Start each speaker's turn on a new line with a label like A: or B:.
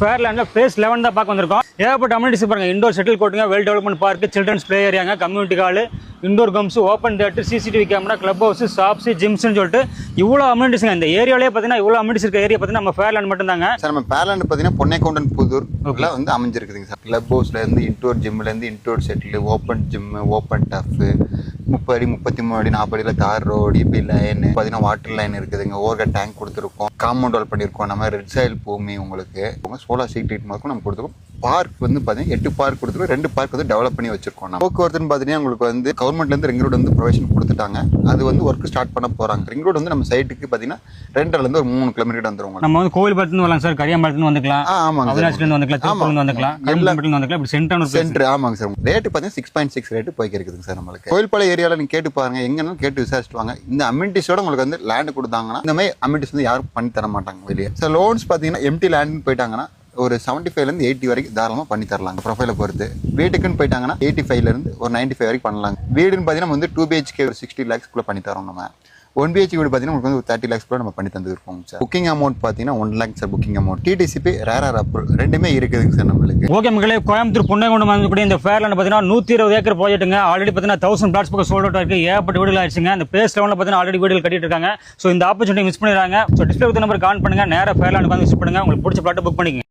A: ஃபேர்லேண்ட்ல face 11 தான் பார்க்க வந்திருக்கோம். ஏகப்பட்ட அம்யூனிட்டிஸ் பாருங்க. இண்டோர் செட்டில் கோட்டுங்க, well development park, children's play ஏரியாங்க, community hall, indoor games, open theatre, CCTV camera, club house, shops, ஜிம்ஸ்னு சொல்லிட்டு இவ்வளோ அம்யூனிட்டிஸ்ங்க. இந்த ஏரியாலே பார்த்தீங்கன்னா இவ்வளோ அம்யூனிட்டிஸ் இருக்க ஏரியா பார்த்தீங்கன்னா நம்ம ஃபேர்லேண்ட் மட்டும் தாங்க.
B: சார் நம்ம ஃபேர்லேண்ட் பார்த்தீங்கன்னா பொன்னைக்கவுண்டன் புதூர் வந்து அமைஞ்சிருக்குதுங்க சார். கிளப் ஹவுஸ்லேருந்து இன்டோர் ஜிம்லேருந்து indoor shuttle, open gym, open turf, 30 அடி 33 அடி 40 அடியில் தார் ரோடு, இப்படி லைன் பார்த்தீங்கன்னா வாட்டர் லைன் இருக்குதுங்க. ஓவர் டேங்க் கொடுத்துருக்கோம், காம்பவுண்ட் வால் பண்ணியிருக்கோம். நம்ம ரெட் சாயில் பூமி உங்களுக்கு சோலார் ஸ்ட்ரீட் ட்ரீட்மெண்ட்க்கும் நம்ம கொடுத்துருக்கோம். பார்க் வந்து பார்த்தீங்கன்னா 8 பார்க் கொடுத்துருக்கோம். 2 பார்க் வந்து டெவலப் பண்ணி வச்சிருக்கோம். நம்ம போக்குவரத்துன்னு பார்த்தீங்கன்னா உங்களுக்கு வந்து கவர்மெண்ட்லேருந்து ரிங் ரோடு வந்து ப்ரொவிஷன் கொடுத்துட்டாங்க. அது வந்து ஒர்க் ஸ்டார்ட் பண்ண போகிறாங்க. ரிங் ரோடு வந்து நம்ம சைட்டுக்கு பார்த்தீங்கன்னா 2லேருந்து ஒரு 3 கிலோமீட்டர் வந்துருவாங்க.
A: நம்ம வந்து கோவில் படத்துன்னு வரலாம் சார், கரியாமரத்துன்னு வந்துக்கலாம்,
B: ஆமாங்க,
A: அவினாஷ்லேருந்து வந்துக்கலாம், திருப்பூர்லேருந்து வந்துக்கலாம், கரும்புலேருந்து வந்துக்கலாம். இப்படி சென்டர்
B: ஆமாங்க சார். ரேட்டு பார்த்தீங்கன்னா 6.6 ரேட்டு போய்க்கு இருக்குதுங்க சார். நம்மளுக்கு கோயில்பாளையம் ஏரியாவில் நீங்கள் கேட்டு பாருங்க, எங்கன்னு கேட்டு விசாரிச்சுட்டு வாங்க. இந்த அம்யூனிட்டிஸோட உங்களுக்கு வந்து லேண்ட் கொடுத்தாங்கன்னா இந்த மாதிரி அம்யூனிட்டிஸ் வந்து யாரும் பண்ணி தர மாட்டாங்க வெளியே. சார் லோன்ஸ் பார்த்தீங்கன்னா எம்டி லேண்ட்னு போயிட்டாங்கன்னா ஒரு 75லேருந்து 80 வரைக்கும் தாராளமாக பண்ணி தரலாங்க. ப்ரொஃபைலை பொறுத்து வீட்டுக்குன்னு போயிட்டாங்கன்னா 85லேருந்து ஒரு 95 வரைக்கும் பண்ணலாங்க. வீடுன்னு பார்த்தீங்கன்னா வந்து 2 BHK ஒரு 60 lakhs பண்ணி தரோம். நம்ம 1 BHK வீடு பார்த்தீங்கன்னா உங்களுக்கு வந்து ஒரு 30 lakhs நம்ம பண்ணி தந்துருக்கோம் சார். புக்கிங் அமௌண்ட் பார்த்தீங்கன்னா 1 lakh sir booking amount. DTCP rarer approval ரெண்டுமே இருக்குதுங்க சார் நம்மளுக்கு.
A: ஓகே மக்களே, கோயம்புத்தூர் பொன்னைக்கவுண்டன் வாங்கக்கூடிய இந்த ஃபேர்லேண்ட் பார்த்தீங்கன்னா 120 ஏக்கர் ப்ராஜெக்ட்டுங்க. ஆல்ரெடி பார்த்தீங்கன்னா 1000 பிளாட்ஸ் பக்கம் சோல்ட் அவுட் இருக்கு. ஏகப்பட்ட வீடுகள் ஆயிடுச்சுங்க. இந்த பேஸ் லெவலில் பார்த்தீங்கன்னா ஆல்ரெடி வீடுகள் கட்டிட்டு இருக்காங்க. ஸோ இந்த ஆப்பர்ச்சுனிட்டி மிஸ் பண்ணிடுறாங்க. ஸோ டிஸ்பிளே நம்பர் கால் பண்ணுங்க, நேராக ஃபேர்லேண்ட் வந்து விசிட் பண்ணுங்க. உங்களுக்கு பிடிச்ச பிளாட்டை புக் பண்ணிக்கங்க.